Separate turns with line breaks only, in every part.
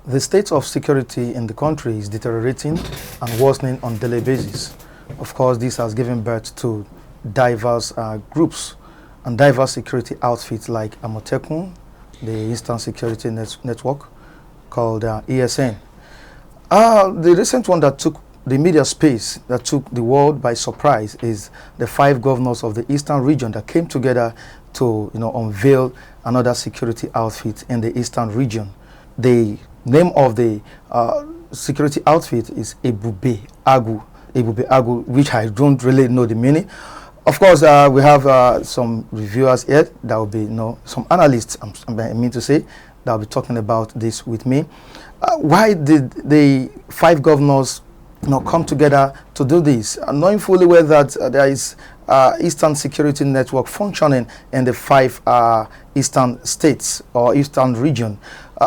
The state of security in the country is deteriorating and worsening on a daily basis. Of course, this has given birth to diverse groups and diverse security outfits like Amotekun, the Eastern Security Network, called ESN. The recent one that took the media space, that took the world by surprise, is the 5 governors of the Eastern region that came together to unveil another security outfit in the Eastern region. The name of the security outfit is Ebube Agu, which I don't really know the meaning. Of course, we have some reviewers here that will be, some analysts, I mean to say, that will be talking about this with me. Why did the 5 governors come together to do this, knowing fully well that there is Eastern Security Network functioning in the 5 Eastern states or Eastern region?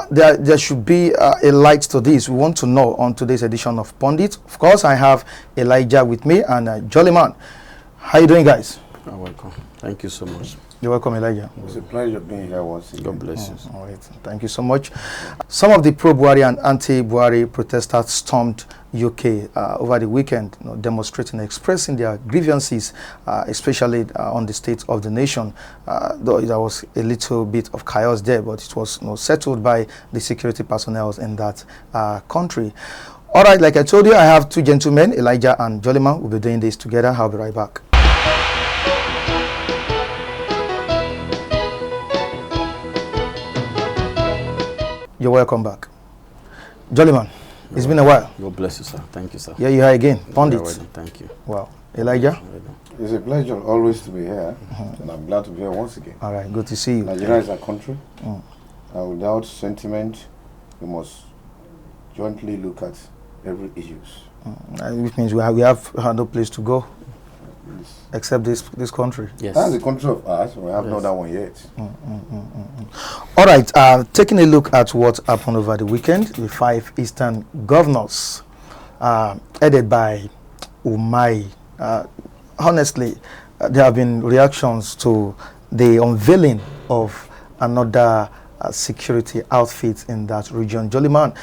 There should be a light to this. We want to know on today's edition of Pundit. Of course, I have Elijah with me and Jolly Man. How you doing, guys?
You're welcome. Thank you so much.
You're welcome, Elijah.
It's a pleasure being here once again.
God bless you.
All right. Thank you so much. Some of the pro-Buhari and anti-Buhari protesters stormed UK over the weekend, demonstrating, expressing their grievances, especially on the state of the nation. Though there was a little bit of chaos there, but it was settled by the security personnel in that country. All right, like I told you, I have 2 gentlemen, Elijah and Jollyman. We'll be doing this together. I'll be right back. You're welcome back. Jollyman, it's been a while.
God bless you, sir. Thank you, sir.
Yeah, you're here again. Pundit.
Thank you.
Wow. Elijah?
It's a pleasure always to be here, and I'm glad to be here once again.
All right, good to see you.
Nigeria is our country. Without sentiment, we must jointly look at every issues.
Which means we have no place to go except this country.
Yes.
That's the country of ours. We have not that one yet.
All right, taking a look at what happened over the weekend, the 5 Eastern governors, headed by Umai. Honestly, there have been reactions to the unveiling of another security outfit in that region. Jollyman,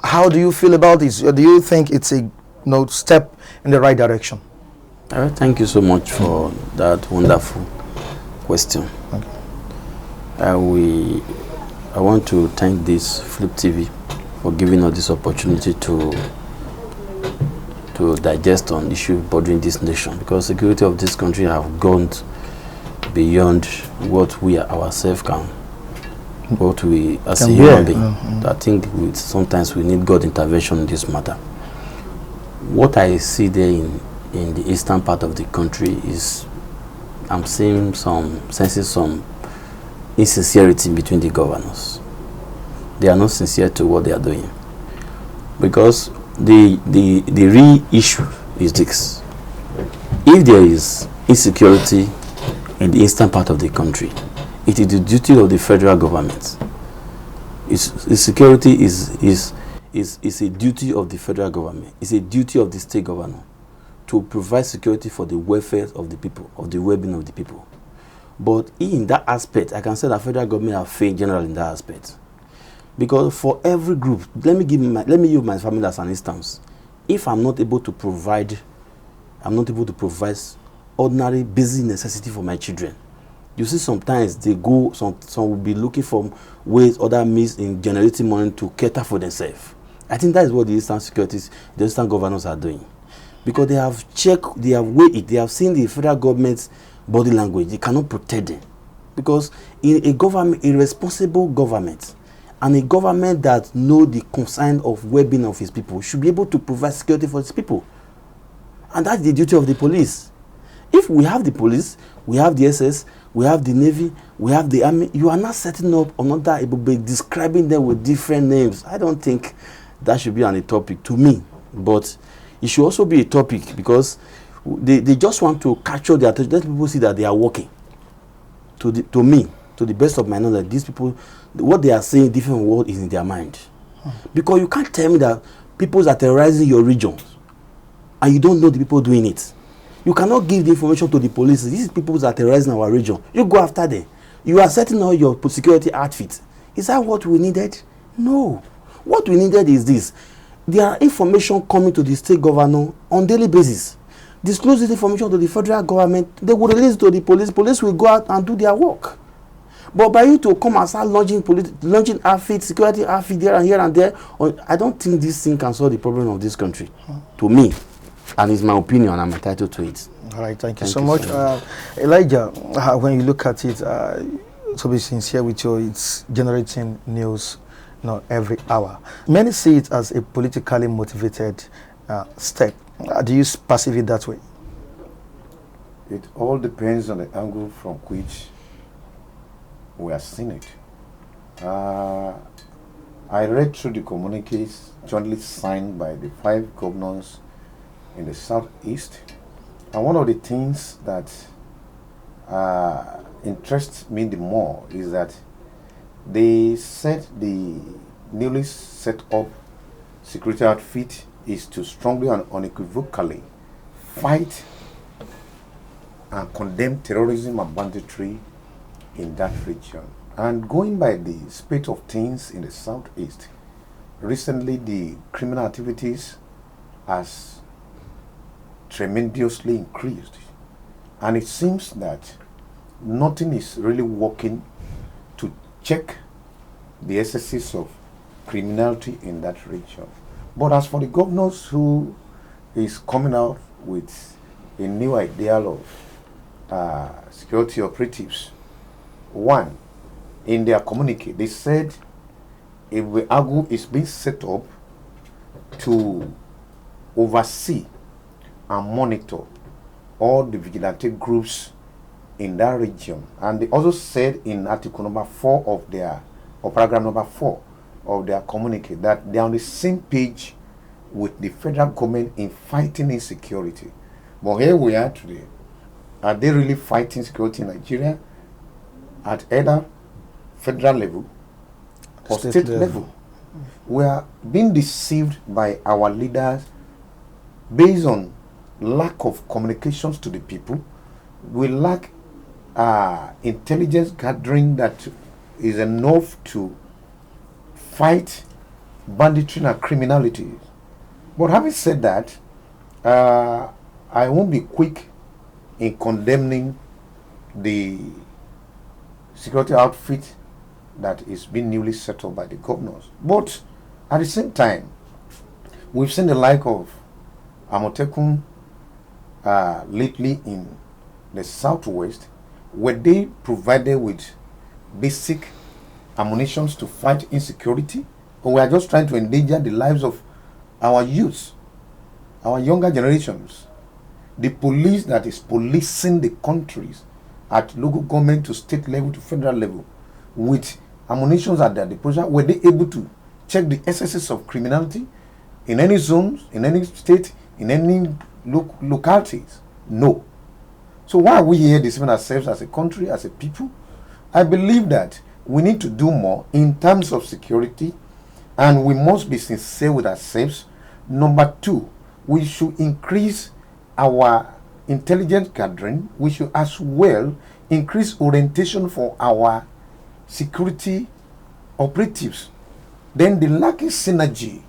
how do you feel about this? Do you think it's a step in the right direction?
Thank you so much for that wonderful question. Okay. I want to thank this Flip TV for giving us this opportunity to digest on issues bothering this nation, because security of this country have gone beyond what we ourselves can, what we as a human being. I think sometimes we need God intervention in this matter. What I see there in the eastern part of the country is I'm sensing some insincerity between the governors. They are not sincere to what they are doing, because the real issue is this: if there is insecurity in the eastern part of the country, it is the duty of the federal government. Security is a duty of the federal government. It's a duty of the state governor to provide security for the welfare of the people, of the well-being of the people. But in that aspect, I can say that federal government have failed generally in that aspect. Because for every group, let me use my family as an instance. If I'm not able to provide ordinary basic necessity for my children, you see sometimes they go, some will be looking for ways, other means in generating money to cater for themselves. I think that is what the Eastern governors are doing. Because they have checked, they have weighed it, they have seen the federal government's body language. They cannot protect them. Because in a responsible government, and a government that knows the concern of well-being of his people should be able to provide security for its people. And that's the duty of the police. If we have the police, we have the SS, we have the Navy, we have the Army, you are not setting up another, describing them with different names. I don't think that should be a topic to me. But it should also be a topic, because they just want to capture the attention. Let people see that they are working. To me, to the best of my knowledge, these people, what they are saying, different word is in their mind. Because you can't tell me that people are terrorizing your regions and you don't know the people doing it. You cannot give the information to the police. These people are terrorizing our region. You go after them. You are setting all your security outfits. Is that what we needed? No. What we needed is this. There are information coming to the state governor on daily basis. Disclose this information to the federal government. They will release it to the police. Police will go out and do their work. But by you to come and start launching outfits, security outfits there and here and there, I don't think this thing can solve the problem of this country. To me, and it's my opinion, I'm entitled to it.
All right, thank you so much. Elijah, when you look at it, to be sincere with you, it's generating news every hour. Many see it as a politically motivated step. Do you perceive it that way?
It all depends on the angle from which we are seeing it. I read through the communiques jointly signed by the 5 governors in the southeast, and one of the things that interests me the more is that they said the newly set up security outfit is to strongly and unequivocally fight and condemn terrorism and banditry in that region. And going by the state of things in the southeast, recently the criminal activities has tremendously increased, and it seems that nothing is really working to check the excesses of criminality in that region. But as for the governors who is coming out with a new ideal of security operatives, one, in their communique, they said if the AGU is being set up to oversee and monitor all the vigilante groups in that region. And they also said in article number 4 of their, or paragraph number 4 of their communique, that they are on the same page with the federal government in fighting insecurity. But here we are today. Are they really fighting security in Nigeria at either federal level or state level? We are being deceived by our leaders based on lack of communications to the people. We lack intelligence gathering that is enough to fight banditry and criminality. But having said that, I won't be quick in condemning the security outfit that is being newly set up by the governors. But at the same time, we've seen the like of Amotekun lately in the southwest, where they provided with basic ammunitions to fight insecurity, or we are just trying to endanger the lives of our youth, our younger generations. The police that is policing the countries at local government to state level to federal level with ammunitions at their disposal, were they able to check the excesses of criminality in any zones, in any state, in any localities? No. So why are we here deceiving ourselves as a country, as a people? I believe that we need to do more in terms of security, and we must be sincere with ourselves. Number 2, we should increase our intelligence gathering. We should as well increase orientation for our security operatives. Then the lacking synergy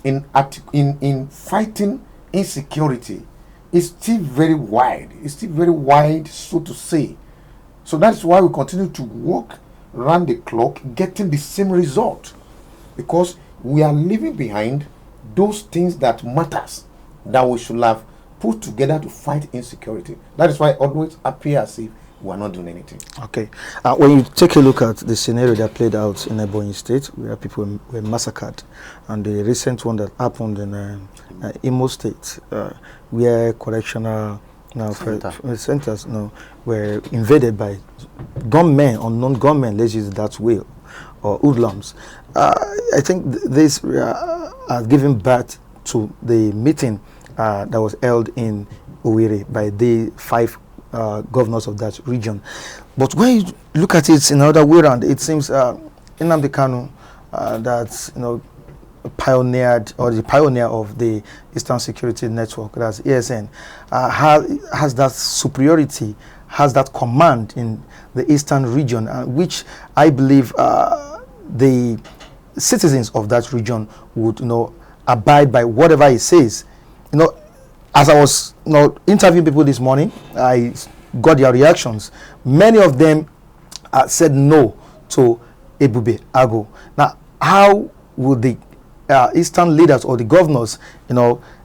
in fighting insecurity is still very wide. It's still very wide, so to say. So that's why we continue to work around the clock, getting the same result, because we are leaving behind those things that matters that we should have put together to fight insecurity. That is why it always appears as if we are not doing anything.
Okay. When you take a look at the scenario that played out in Ebonyi State, where people were massacred, and the recent one that happened in Imo State, where correctional centers were invaded by gunmen, unknown gunmen, let's use it that way, or hoodlums. I think this are giving birth to the meeting that was held in Owerri by the 5 governors of that region. But when you look at it in another way around, it seems Nnamdi Kanu, that pioneered, or the pioneer of the Eastern Security Network, that's ESN, has that superiority, has that command in the Eastern region, which I believe the citizens of that region would, abide by whatever he says. As I was, interviewing people this morning, I got their reactions. Many of them said no to Ebube Agu. Now, how would the Eastern leaders or the governors,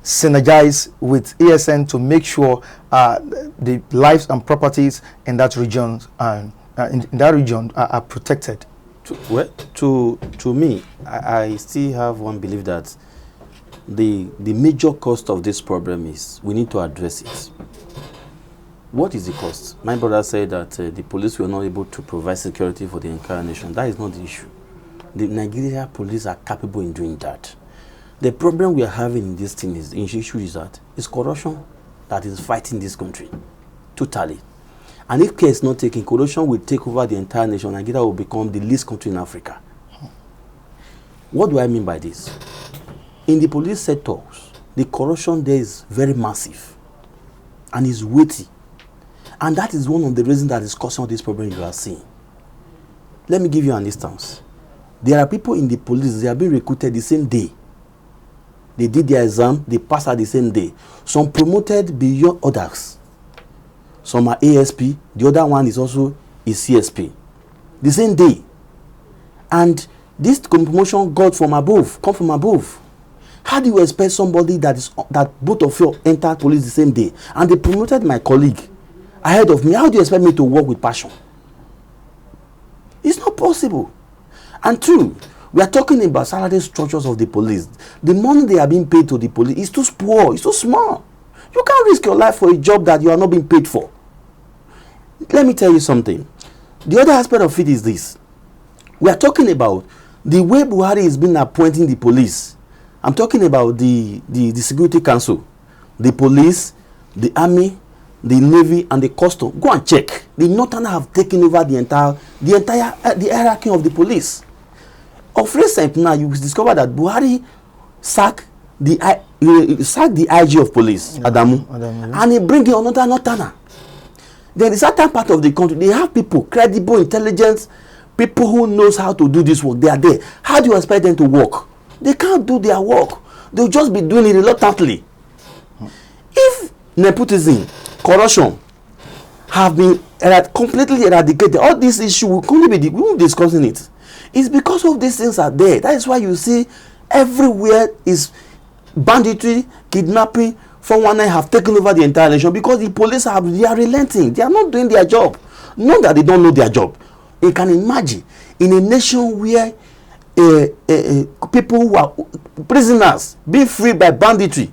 synergize with ESN to make sure the lives and properties in that region are protected?
To me, I still have one belief that the major cost of this problem is we need to address it. What is the cost? My brother said that the police were not able to provide security for the entire nation. That is not the issue. The Nigerian police are capable in doing that. The problem we are having in this thing is, the issue is that it's corruption that is fighting this country totally. And if care is not taken, corruption will take over the entire nation. Nigeria will become the least country in Africa. What do I mean by this? In the police sectors, the corruption there is very massive and is weighty. And that is one of the reasons that is causing all this problem you are seeing. Let me give you an instance. There are people in the police, they have been recruited the same day. They did their exam, they passed at the same day. Some promoted beyond others. Some are ASP, the other one is also a CSP. The same day. And this promotion come from above. How do you expect somebody that both of you entered police the same day and they promoted my colleague ahead of me? How do you expect me to work with passion? It's not possible. And two, we are talking about salary structures of the police. The money they are being paid to the police is too poor, it's too small. You can't risk your life for a job that you are not being paid for. Let me tell you something. The other aspect of it is this. We are talking about the way Buhari has been appointing the police. I'm talking about the Security Council, the police, the army, the navy, and the custom. Go and check. The Northerners have taken over the entire hierarchy of the police. Of recent now, you discover that Buhari sacked the IG of police, Adamu, and he bring in another Northerner. There is a certain part of the country, they have people, credible, intelligent, people who knows how to do this work. They are there. How do you expect them to work? They can't do their work. They'll just be doing it reluctantly. If nepotism, corruption have been completely eradicated, all this issue will only be we won't be discussing it. It's because of these things are there. That is why you see everywhere is banditry, kidnapping, 419 have taken over the entire nation because the police they are relenting. They are not doing their job. Not that they don't know their job. You can imagine in a nation where people who are prisoners being free by banditry,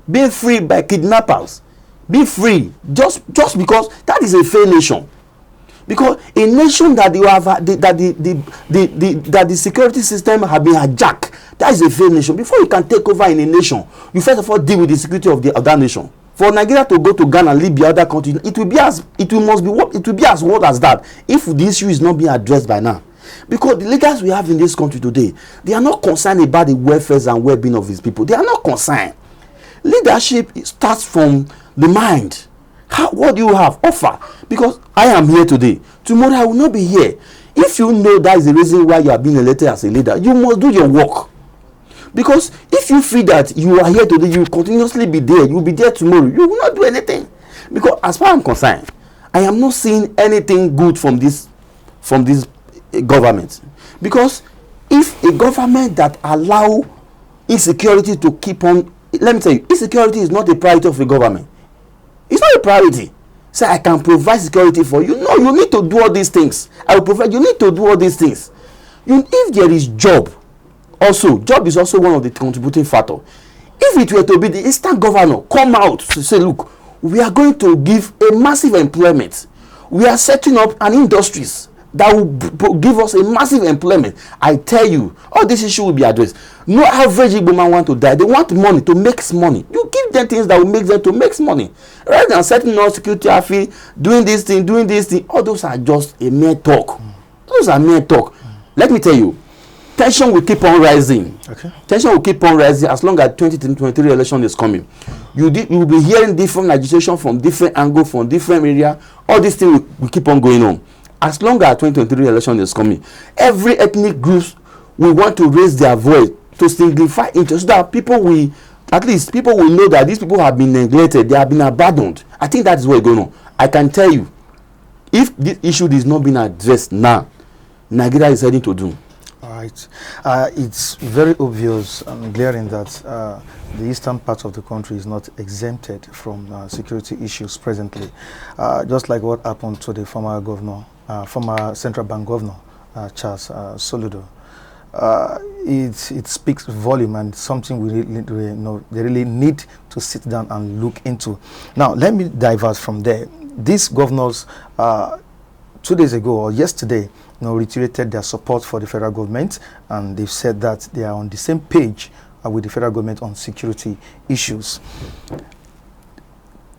being free by kidnappers, be free just because that is a fair nation. Because a nation that you have that the security system have been hijacked, that is a failed nation. Before you can take over in a nation, you first of all deal with the security of that nation. For Nigeria to go to Ghana and Libya, other countries, it will be as worse as that if the issue is not being addressed by now. Because the leaders we have in this country today, they are not concerned about the welfare and well-being of these people. They are not concerned. Leadership starts from the mind. What do you have? Offer. Because I am here today. Tomorrow I will not be here. If you know that is the reason why you are being elected as a leader, you must do your work. Because if you feel that you are here today, you will continuously be there, you will be there tomorrow, you will not do anything. Because as far as I'm concerned, I am not seeing anything good from this government. Because if a government that allow insecurity to keep on, let me tell you, insecurity is not a priority of a government. It's not a priority. Say, I can provide security for you. No, you need to do all these things. I will provide. You need to do all these things. If there is job, job is also one of the contributing factors. If it were to be the Eastern governor come out to say, look, we are going to give a massive employment. We are setting up an industries that will give us a massive employment. I tell you, all this issue will be addressed. No average Igbo man want to die. They want money to make money. You give them things that will make them to make money. Rather than setting up security fee, doing this thing, all those are just a mere talk. Those are mere talk. Let me tell you, tension will keep on rising. Okay. Tension will keep on rising as long as 2023 election is coming. You will be hearing different legislation from different angles, from different area. All these things will keep on going on. As long as 2023 election is coming, every ethnic group we want to raise their voice to signify interest, so that people will, at least people will know that these people have been neglected, they have been abandoned. I think that is what's going on. I can tell you, if this issue is not being addressed now, Nigeria is heading to doom.
All right. It's very obvious and glaring that the eastern part of the country is not exempted from security issues presently, just like what happened to the former governor, former central bank governor, Charles Soludo. It speaks volume and something we they really need to sit down and look into. Now, let me divert from there. These governors, 2 days ago or yesterday, reiterated their support for the federal government, and they've said that they are on the same page with the federal government on security issues.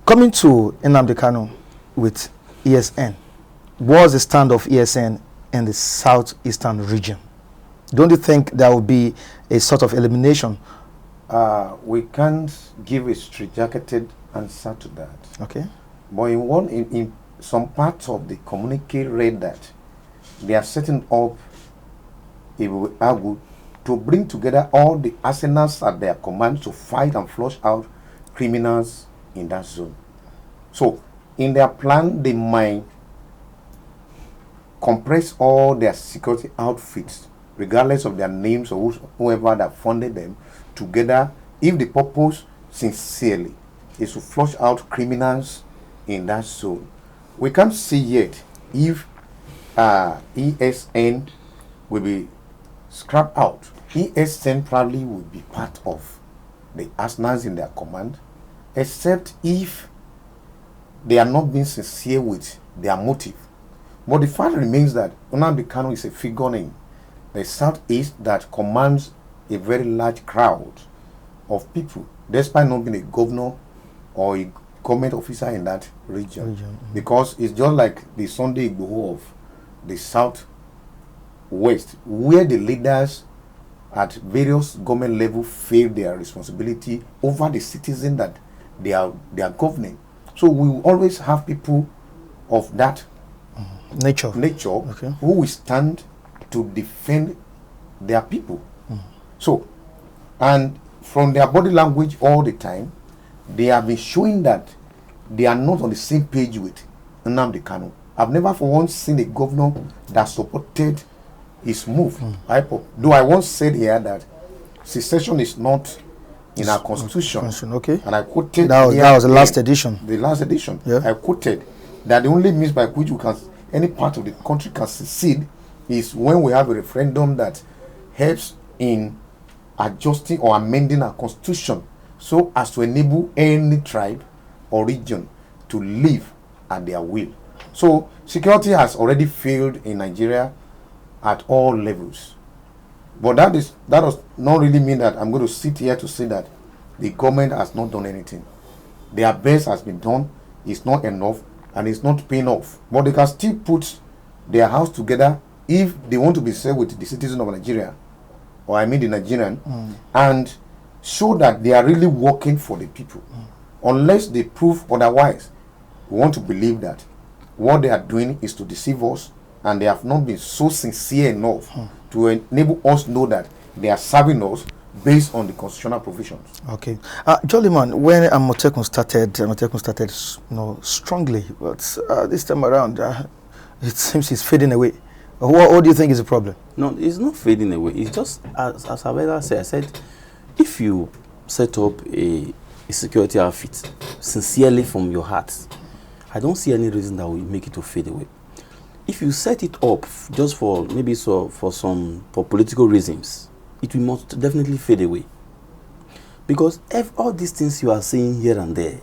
Coming to Nnamdi Kanu with ESN, what's the stand of ESN in the southeastern region? Don't you think there will be a sort of elimination?
We can't give a straightjacketed answer to that.
Okay.
But in some parts of the communique read that they are setting up to bring together all the arsenals at their command to fight and flush out criminals in that zone. So, in their plan, they might compress all their security outfits, regardless of their names or whoever that funded them, together, if the purpose sincerely is to flush out criminals in that zone. We can't see yet if ESN will be scrapped out. ESN probably will be part of the arsenals in their command, except if they are not being sincere with their motive. But the fact remains that Nnamdi Kanu is a figure in the southeast that commands a very large crowd of people, despite not being a governor or a government officer in that region. Because it's just like the Sunday Igboho of the southwest, where the leaders at various government levels fail their responsibility over the citizen that they are governing. So we will always have people of that nature
okay,
who will stand to defend their people. So, and from their body language all the time, they have been showing that they are not on the same page with Nnamdi Kanu. I've never for once seen a governor that supported his move. Though I once said here that secession is not in our constitution.
Okay.
And I quoted
that was the last edition.
The last edition.
Yeah.
I quoted that the only means by which any part of the country can secede is when we have a referendum that helps in adjusting or amending our constitution so as to enable any tribe or region to live at their will. So security has already failed in Nigeria at all levels. But that does not really mean that I'm going to sit here to say that the government has not done anything. Their best has been done, it's not enough, and it's not paying off. But they can still put their house together if they want to be served with the citizen of Nigeria, or I mean the Nigerian, and show that they are really working for the people. Unless they prove otherwise, we want to believe that what they are doing is to deceive us, and they have not been so sincere enough to enable us to know that they are serving us based on the constitutional provisions.
Okay. Jollyman, when Amotekun started strongly, but this time around, it seems it's fading away. What do you think is the problem?
No, it's not fading away. It's just, as Aveda said, I said, if you set up a security outfit sincerely from your heart, I don't see any reason that will make it to fade away. If you set it up just for maybe for political reasons, it will most definitely fade away. Because all these things you are seeing here and there,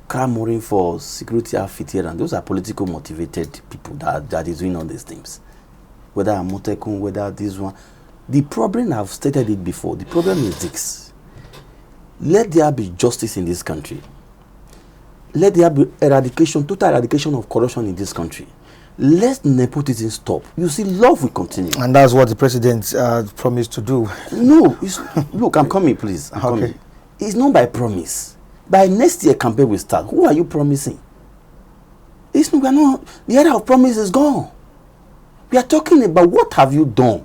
clamoring for security outfit here and those are political motivated people that is doing all these things. Whether Amotekun, whether this one. The problem, I've stated it before, the problem is this. Let there be justice in this country. Let there be total eradication of corruption in this country. Let nepotism stop. You see, love will continue.
And that's what the president promised to do.
No, look, I'm coming, please. I'm coming. It's not by promise. By next year campaign will start. Who are you promising? The era of promise is gone. We are talking about what have you done.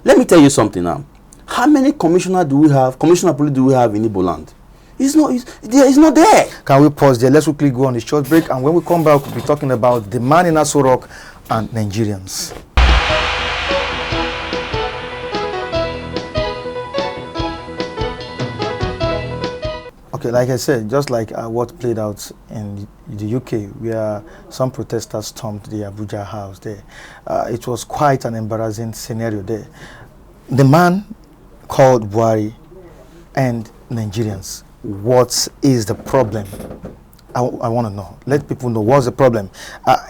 Let me tell you something now. How many commissioner police do we have in Igbo land? It's not there.
Can we pause there? Let's quickly go on a short break, and when we come back, we'll be talking about the man in Aso Rock and Nigerians. Okay, like I said, just like what played out in the UK, where some protesters stormed the Abuja house there. It was quite an embarrassing scenario there. The man called Buhari and Nigerians. What is the problem? I want to know. Let people know what's the problem.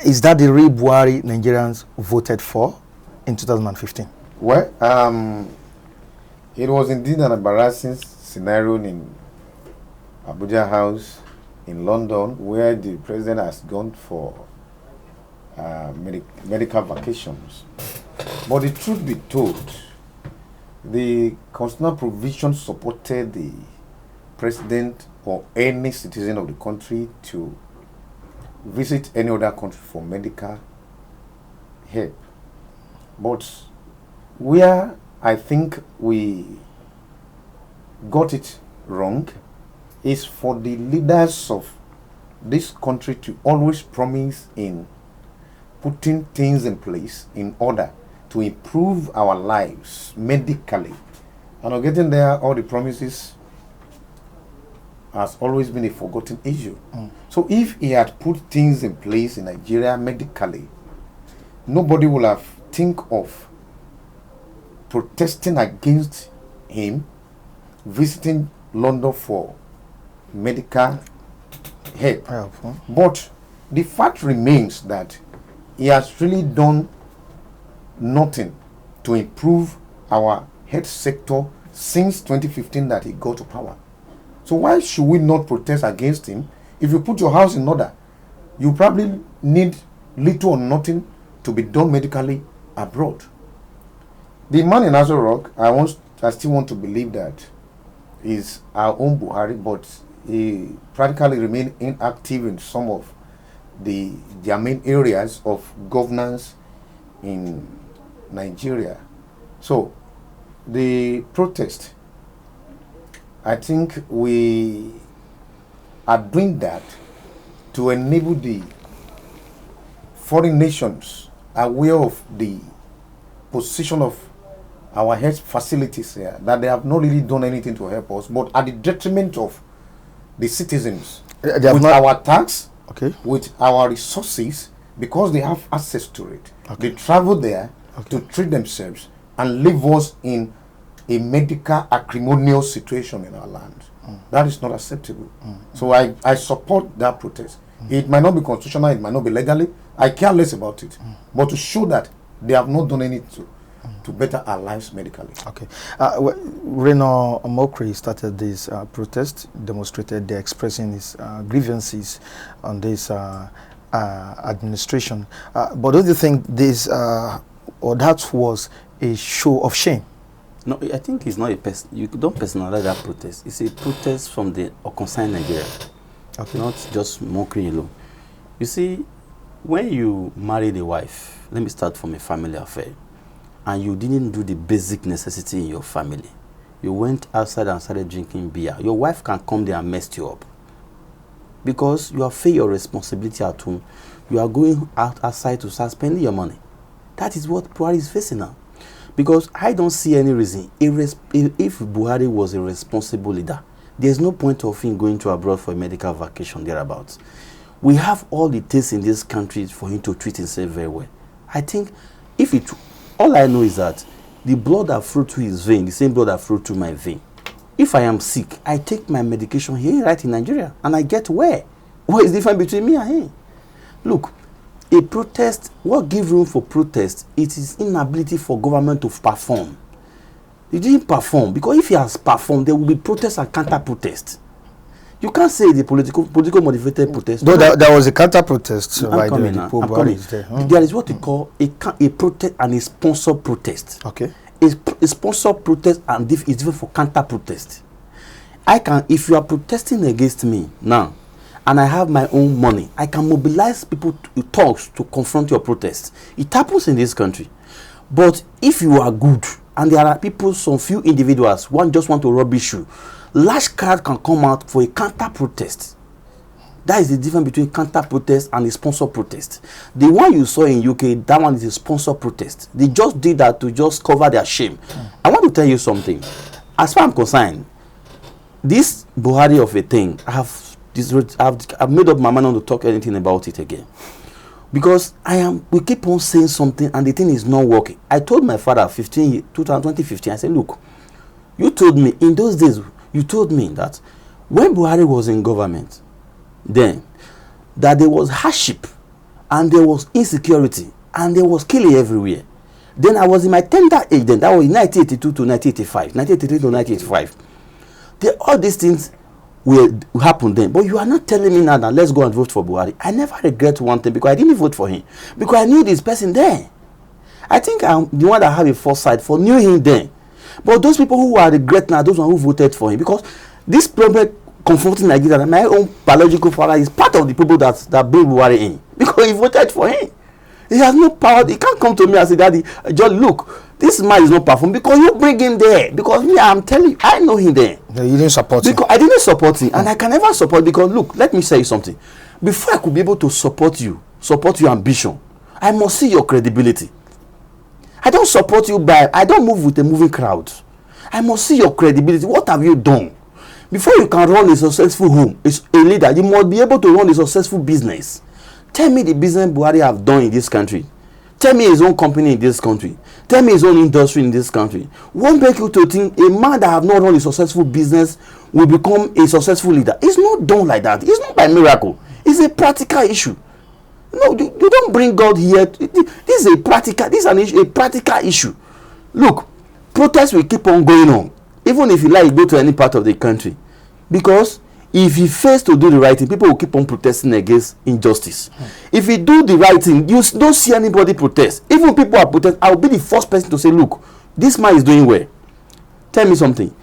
Is that the real Buhari Nigerians voted for in 2015?
Well, it was indeed an embarrassing scenario in Abuja House in London, where the president has gone for medical vacations. But the truth be told, the constitutional provision supported the president or any citizen of the country to visit any other country for medical help. But where I think we got it wrong is for the leaders of this country to always promise in putting things in place in order to improve our lives medically. And on getting there, all the promises has always been a forgotten issue. So if he had put things in place in Nigeria medically, nobody will have think of protesting against him visiting London for medical help. But the fact remains that he has really done nothing to improve our health sector since 2015 that he got to power. So why should we not protest against him? If you put your house in order, you probably need little or nothing to be done medically abroad. The man in Aso Rock, I still want to believe that is our own Buhari, but he practically remained inactive in some of their main areas of governance in Nigeria. So the protest, I think we are doing that to enable the foreign nations aware of the position of our health facilities here, that they have not really done anything to help us, but at the detriment of the citizens, with our tax, with our resources, because they have access to it. They travel there to treat themselves and leave us in a medical acrimonious situation in our land. That is not acceptable. So I support that protest. It might not be constitutional, it might not be legally. I care less about it. But to show that they have not done anything to better our lives medically.
Reno Omokri started this protest, demonstrated, they're expressing his grievances on this administration. But don't you think this, or that was a show of shame?
No, I think it's not a you don't personalize that protest. It's a protest from the concerned Nigeria, not just Mokri alone. You see, when you married a wife, let me start from a family affair, and you didn't do the basic necessity in your family, you went outside and started drinking beer, your wife can come there and mess you up. Because you have failed your responsibility at home, you are going outside to start spending your money. That is what Buhari is facing now. Because I don't see any reason. If Buhari was a responsible leader, there's no point of him going to abroad for a medical vacation thereabouts. We have all it takes in this country for him to treat himself very well. I think all I know is that the blood that flows through his vein, the same blood that flows through my vein. If I am sick, I take my medication here right in Nigeria and I get well. What is the difference between me and him? Look, a protest, what gives room for protest? It is inability for government to perform. He didn't perform, because if he has performed, there will be protest and counter-protest. You can't say the political motivated protest.
Though there was a counter-protest by the poor Buhari there.
There is what we call a protest and a sponsored protest. A sponsored protest and is different for counter-protest. If you are protesting against me now, and I have my own money, I can mobilize people to confront your protest. It happens in this country. But if you are good and there are people, some few individuals, one just want to rubbish you, large crowd can come out for a counter protest. That is the difference between counter protest and a sponsor protest. The one you saw in UK, that one is a sponsor protest. They just did that to just cover their shame. I want to tell you something. As far as I'm concerned, this Buhari of a thing, I've made up my mind not to talk anything about it again. Because we keep on saying something and the thing is not working. I told my father 2015, I said, look, you told me in those days, you told me that when Buhari was in government, then that there was hardship and there was insecurity and there was killing everywhere. Then I was in my tender age, then that was in 1982 to 1985, 1983 to 1985. All these things will happen then. But you are not telling me now that let's go and vote for Buhari. I never regret one thing because I didn't vote for him. Because I knew this person there. I think I'm the one that have a foresight for knew him then. But those people who are regret now, those one who voted for him, because this problem confronting Nigeria, my own biological father is part of the people that bring Buhari in. Because he voted for him. He has no power. He can't come to me and say, Daddy, just look, this man is not performing because you bring him there. Because me, I'm telling you, I know him there.
Yeah, you didn't support him.
Because I didn't support him, and I can never support, because look, let me say something. Before I could be able to support your ambition, I must see your credibility. I don't support you I don't move with a moving crowd. I must see your credibility. What have you done? Before you can run a successful home, as a leader, you must be able to run a successful business. Tell me the business Buhari have done in this country. Tell me his own company in this country. Tell me his own industry in this country. Won't make you to think a man that have not run a successful business will become a successful leader. It's not done like that. It's not by miracle. It's a practical issue. No, you don't bring God here. This is a practical. This is a practical issue. Look, protests will keep on going on, even if you like go to any part of the country, because if he fails to do the right thing, people will keep on protesting against injustice. If he do the right thing, you don't see anybody protest. Even people are protesting, I will be the first person to say, look, this man is doing well. Tell me something.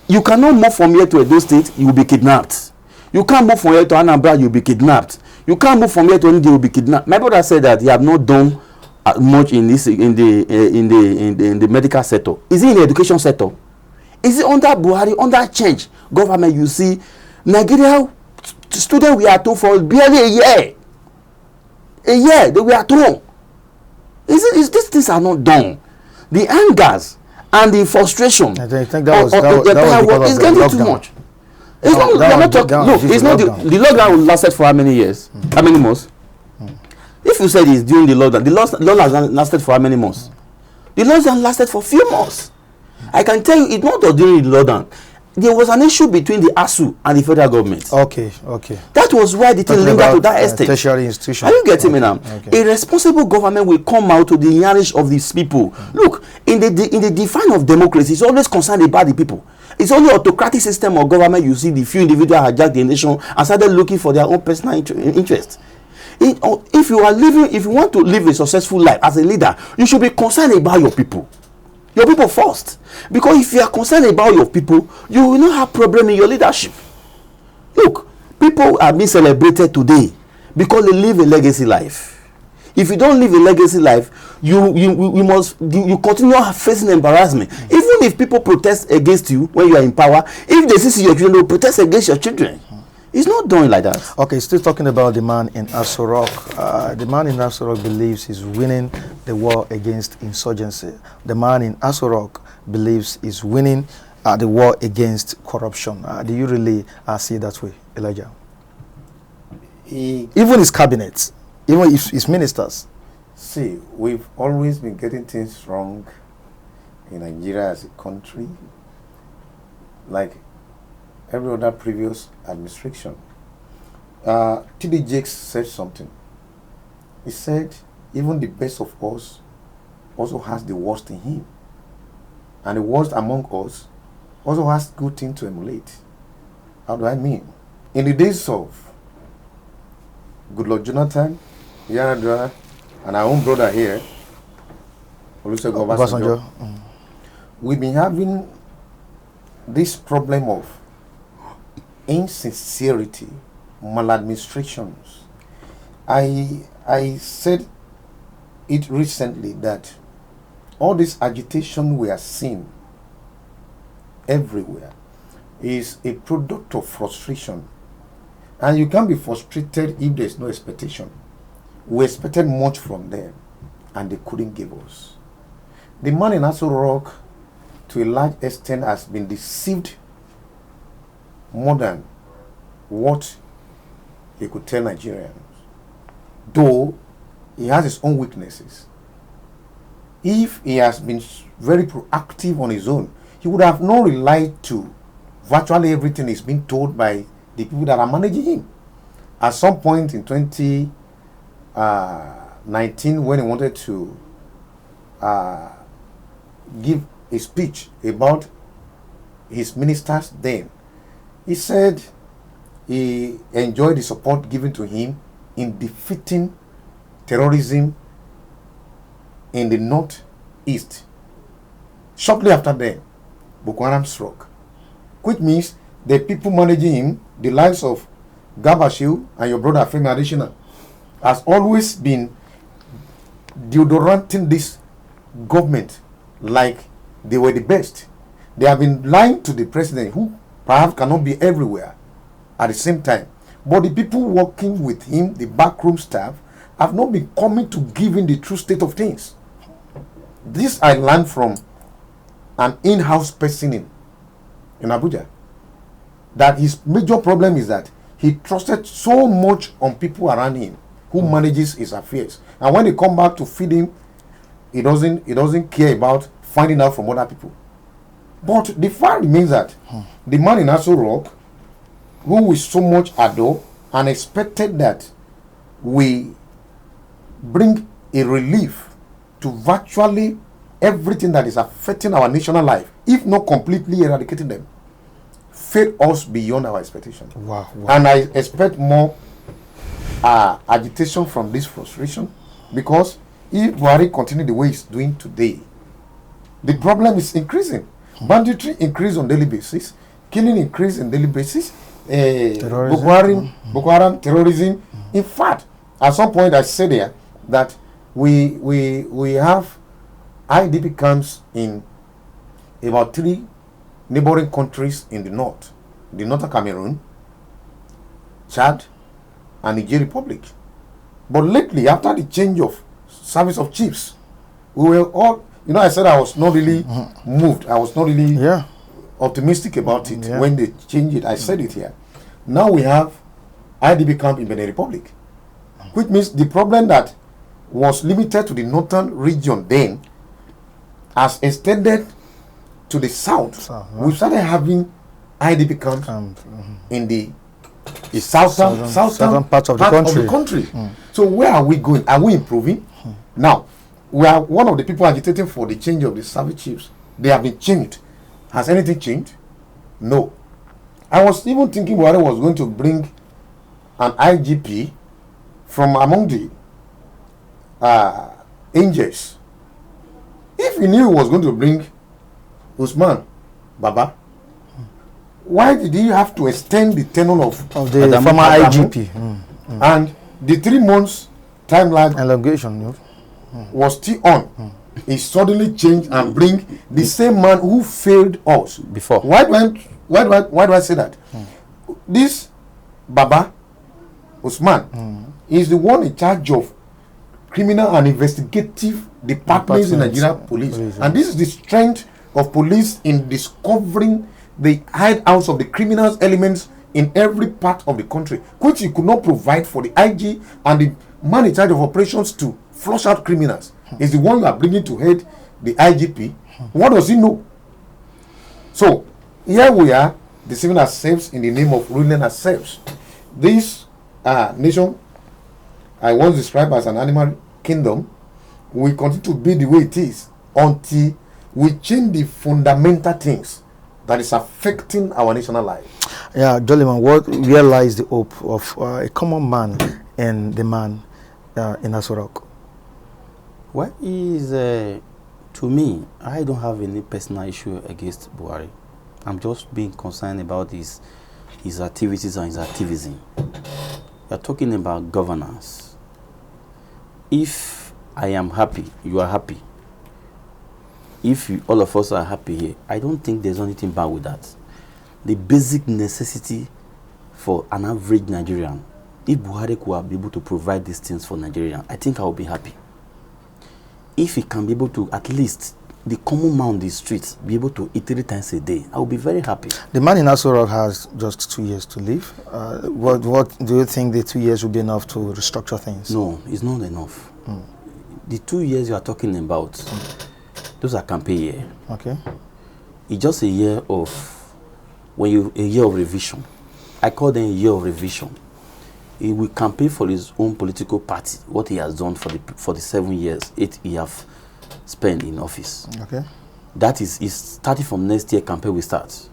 You cannot move from here to Edo State, you will be kidnapped. You can't move from here to Anambra, you will be kidnapped. You can't move from here to India, you will be kidnapped. My brother said that he have not done much in the medical sector. Is he in the education sector? Is it under Buhari, under change government? You see, Nigeria students we are told for barely a year they were at home. These things are not done. The angers and the frustration
I think that was because
is
of
getting
the
too
lockdown.
much. It's not, we are not talking. Look, it's not the lockdown lasted for how many years? How many months? If you said it's during the lockdown has lasted for how many months? The lockdown lasted for few months. I can tell you, it's not during the lockdown. There was an issue between the ASU and the federal government.
Okay.
That was why the thing lingered to that extent.
Tertiary institution.
Are you getting me now?
Okay.
A responsible government will come out to the hearing of these people. Look, in the define of democracy, it's always concerned about the people. It's only autocratic system of government you see the few individuals hijack the nation and started looking for their own personal interest. If you want to live a successful life as a leader, you should be concerned about your people. Your people first. Because if you are concerned about your people, you will not have problem in your leadership. Look, people are being celebrated today because they live a legacy life. If you don't live a legacy life, you continue facing embarrassment. Even if people protest against you when you are in power, if they see your children, they will protest against your children. It's not done like that.
Okay, still talking about the man in Aso Rock. The man in Aso Rock believes he's winning the war against insurgency. The man in Aso Rock believes he's winning the war against corruption. Do you really see it that way, Elijah? Even his cabinet, even his ministers.
See, we've always been getting things wrong in Nigeria as a country, like every other previous administration. T.D. Jakes said something. He said, even the best of us also has the worst in him. And the worst among us also has good things to emulate. How do I mean? In the days of Goodluck Jonathan, Yaradua, and our own brother here, Olusegun Obasanjo, we've been having this problem of insincerity, maladministrations. I said it recently that all this agitation we are seeing everywhere is a product of frustration. And you can't be frustrated if there's no expectation. We expected much from them, and they couldn't give us. The man in Aso Rock, to a large extent, has been deceived more than what he could tell Nigerians. Though he has his own weaknesses. If he has been very proactive on his own, he would have not relied to virtually everything is being told by the people that are managing him. At some point in 2019, when he wanted to give a speech about his ministers then, he said he enjoyed the support given to him in defeating terrorism in the northeast. Shortly after then, Boko Haram struck, which means the people managing him, the likes of Gabashiu and your brother Femi Adesina, has always been deodoranting this government like they were the best. They have been lying to the president, who perhaps cannot be everywhere at the same time. But the people working with him, the backroom staff, have not been coming to give him the true state of things. This I learned from an in-house person in Abuja, that his major problem is that he trusted so much on people around him who manages his affairs, and when they come back to feed him, he doesn't care about finding out from other people. But the fact remains that the man in Aso Rock, who we so much adore and expected that we bring a relief to virtually everything that is affecting our national life, if not completely eradicating them, failed us beyond our expectation.
Wow.
And I expect more agitation from this frustration, because if Buhari continue the way he's doing today, the problem is increasing. Banditry increase on daily basis, killing increase on daily basis, Boko Haram terrorism. In fact, at some point I said there that we have IDP camps in about 3 neighboring countries in the north: the northern Cameroon, Chad, and Niger Republic. But lately, after the change of service of chiefs, we were all, I said I was not really moved. I was not really optimistic about it when they changed it. I said it here. Now we have IDP camp in Benin Republic, which means the problem that was limited to the northern region then has extended to the south. We started having IDP camps in the southern
part of the country.
So where are we going? Are we improving? Now, we are one of the people agitating for the change of the service chiefs. They have been changed. Has anything changed? No. I was even thinking Buhari was going to bring an IGP from among the angels. If he knew he was going to bring Usman Baba, why did he have to extend the tenure of
the former IGP?
And the 3 months timeline
elongation
was still on. He suddenly changed and bring the same man who failed us
before.
Why do I say that? This Baba Usman is the one in charge of criminal and investigative departments in Nigeria police. And this is the strength of police in discovering the hideouts of the criminals elements in every part of the country, which he could not provide for the IG and the man in charge of operations to flush out criminals. Is the one you are bringing to head the IGP. What does he know? So here we are deceiving ourselves in the name of ruling ourselves. This nation I once described as an animal kingdom will continue to be the way it is until we change the fundamental things that is affecting our national life.
Yeah, Jollyman, where lies the hope of a common man and the man in Aso Rock?
Well, to me, I don't have any personal issue against Buhari. I'm just being concerned about his activities and his activism. You're talking about governance. If I am happy, you are happy. if all of us are happy here, I don't think there's anything bad with that. The basic necessity for an average Nigerian, if Buhari could be able to provide these things for Nigerians, I think I will be happy. If he can be able to, at least the common man on the streets, be able to eat 3 times a day, I will be very happy.
The man in Aso Rock has just 2 years to live. What do you think the 2 years will be enough to restructure things?
No, it's not enough. The 2 years you are talking about, those are campaign year.
Okay.
It's just a year of, a year of revision. I call them a year of revision. He will campaign for his own political party, what he has done for the 7 years, 8 he have spent in office.
Okay.
That is starting from next year, campaign will start.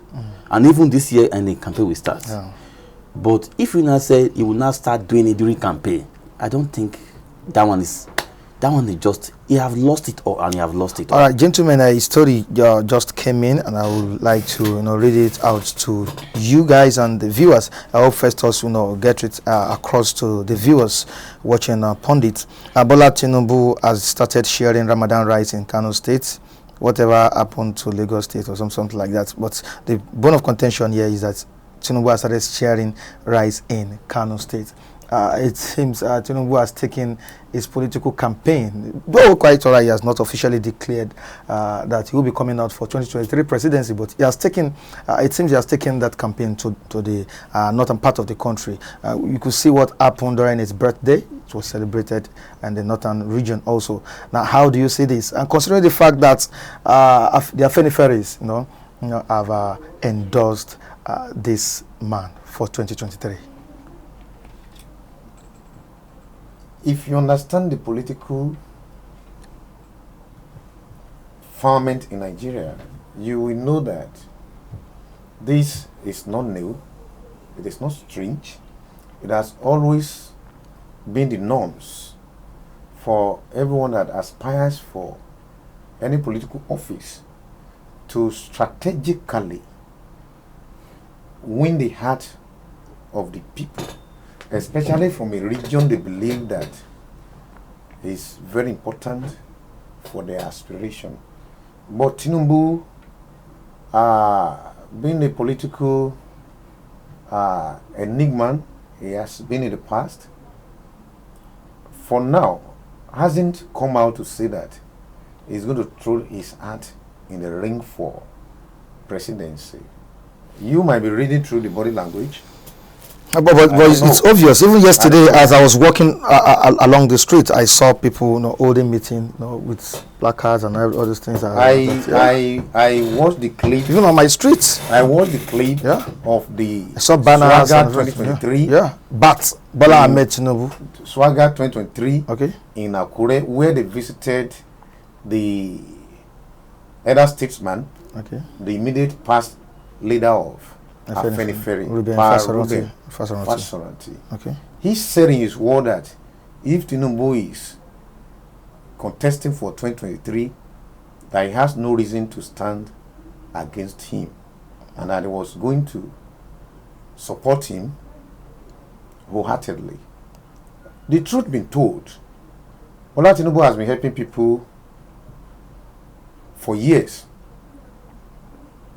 And even this year, and the campaign will start.
Yeah.
But if you now say he will not start doing it during campaign, I don't think that one is just, you have lost it all, and you have lost it all.
All right, gentlemen, a story just came in, and I would like to read it out to you guys and the viewers. I hope first also get it across to the viewers watching Pundit. Bola Tinubu has started sharing Ramadan rice in Kano State. Whatever happened to Lagos State or something like that. But the bone of contention here is that Tinubu has started sharing rice in Kano State. It seems Tinubu has taken his political campaign, though quite alright, he has not officially declared that he will be coming out for 2023 presidency, but he has taken, it seems he has taken that campaign to the northern part of the country. You could see what happened during his birthday. It was celebrated in the northern region also. Now, how do you see this? And considering the fact that the Afeniferis, have endorsed this man for 2023.
If you understand the political ferment in Nigeria, you will know that this is not new, it is not strange. It has always been the norms for everyone that aspires for any political office to strategically win the heart of the people, especially from a region they believe that is very important for their aspiration. But Tinubu, being a political enigma, he has been in the past, for now, hasn't come out to say that he's going to throw his hat in the ring for presidency. You might be reading through the body language.
But it's obvious. Even yesterday, as I was walking along the street, I saw people holding meeting with placards and all those things.
I watched the clip.
Even on my streets.
I watched the clip of the
I saw banners
Swagger 2023.
But Bola Ahmed Tinubu.
Swagger 2023
Okay.
in Akure, where they visited the elder statesman, the immediate past leader of Afenifere,
Ruben
Fasoranti. Okay. He said in his word that if Tinubu is contesting for 2023, that he has no reason to stand against him, and that he was going to support him wholeheartedly. The truth being told, Bola Tinubu has been helping people for years,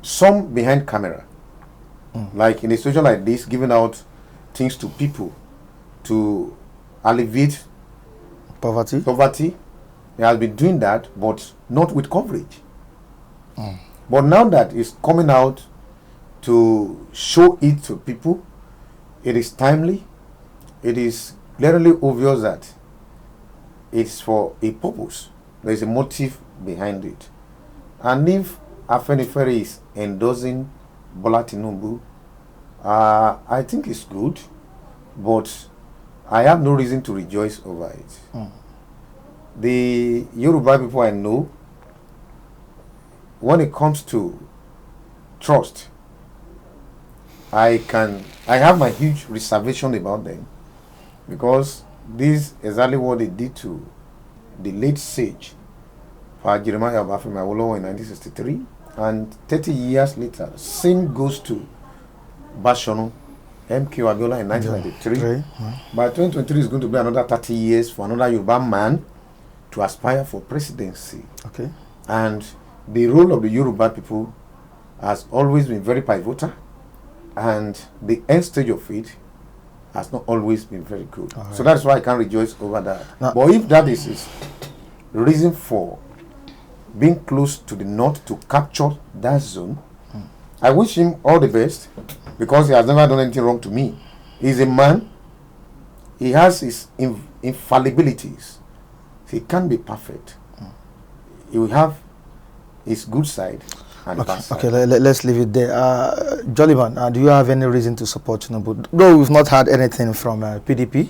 some behind camera. Like in a situation like this, giving out things to people to alleviate poverty. He has been doing that, but not with coverage. But now that it's coming out to show it to people, it is timely. It is clearly obvious that it's for a purpose. There is a motive behind it. And if Afenifere is endorsing Bola Tinubu, I think it's good, but I have no reason to rejoice over it. The Yoruba people I know, when it comes to trust, I have my huge reservation about them, because this is exactly what they did to the late sage Jeremiah Obafemi Awolowo in 1963. And 30 years later, same goes to Bashonu, MK Abiola in 1993. By 2023 is going to be another 30 years for another Yoruba man to aspire for presidency.
Okay.
And the role of the Yoruba people has always been very pivotal, and the end stage of it has not always been very good.
Right.
So that's why I can't rejoice over that.
Now,
but if that is his reason for being close to the north to capture that zone, I wish him all the best, because he has never done anything wrong to me. He's a man. He has his infallibilities. He can't be perfect. He will have his good side and
okay,
bad side.
okay, let's leave it there. Jollyman, do you have any reason to support Tinubu? Though we've not heard anything from PDP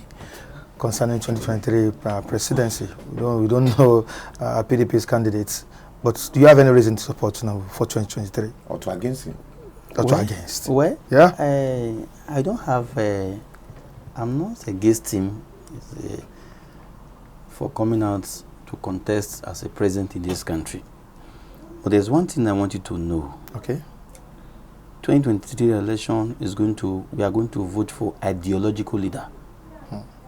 concerning 2023 presidency. We don't know PDP's candidates. But do you have any reason to support Tinubu for 2023?
Or to against him?
Or to against?
Well,
yeah?
I don't have I'm not against him for coming out to contest as a president in this country. But there's one thing I want you to know.
Okay.
2023 election is we are going to vote for ideological leader.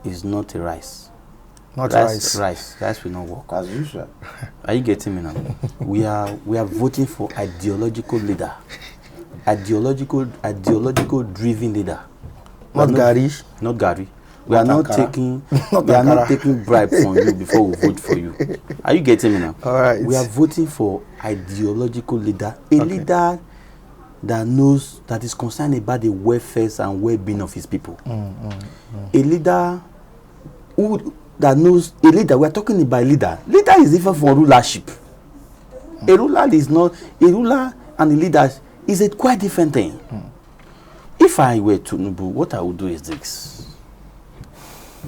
It's not a rice.
Not rice.
Rice will not work.
As usual.
Are you getting me now? we are voting for ideological leader. Ideological driven leader.
Not Gary.
Not Gary. We are not taking bribe from you before we vote for you. Are you getting me now?
All right.
We are voting for ideological leader, leader that knows, that is concerned about the welfare and well-being of his people. A leader that knows, a leader. We are talking about leader. Leader is different from rulership. A ruler is not a ruler, and a leader is a quite different thing. If I were Tinubu, what I would do is this.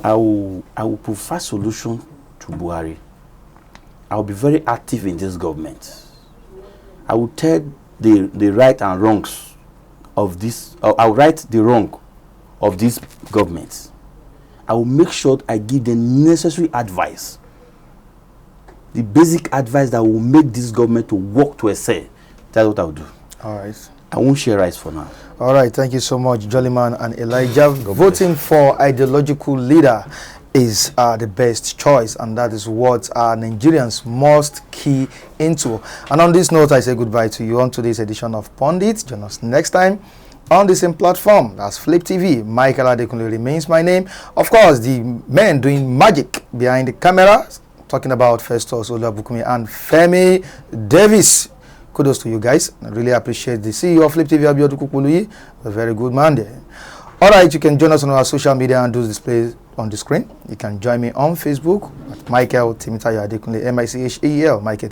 I will prefer solution to Buhari. I will be very active in this government. I will tell the right and wrongs of this. I will right the wrong of this government. I will make sure I give them necessary advice. The basic advice that will make this government to work to excel. That's what I will do.
All right.
I won't share rice for now.
All right, thank you so much, Jollyman and Elijah. Voting for ideological leader is the best choice, and that is what Nigerians must key into. And on this note, I say goodbye to you on today's edition of Pundit. Join us next time on the same platform. That's Flip TV. Michael Adekunle remains my name. Of course, the men doing magic behind the camera, talking about Festus Olabukumi and Femi Davis. Kudos to you guys. I really appreciate the CEO of Flip TV, Abiodun Kukuluyi. A very good man there. All right, you can join us on our social media and do displays on the screen. You can join me on Facebook at Michael Timitayo Adekunle, Michael.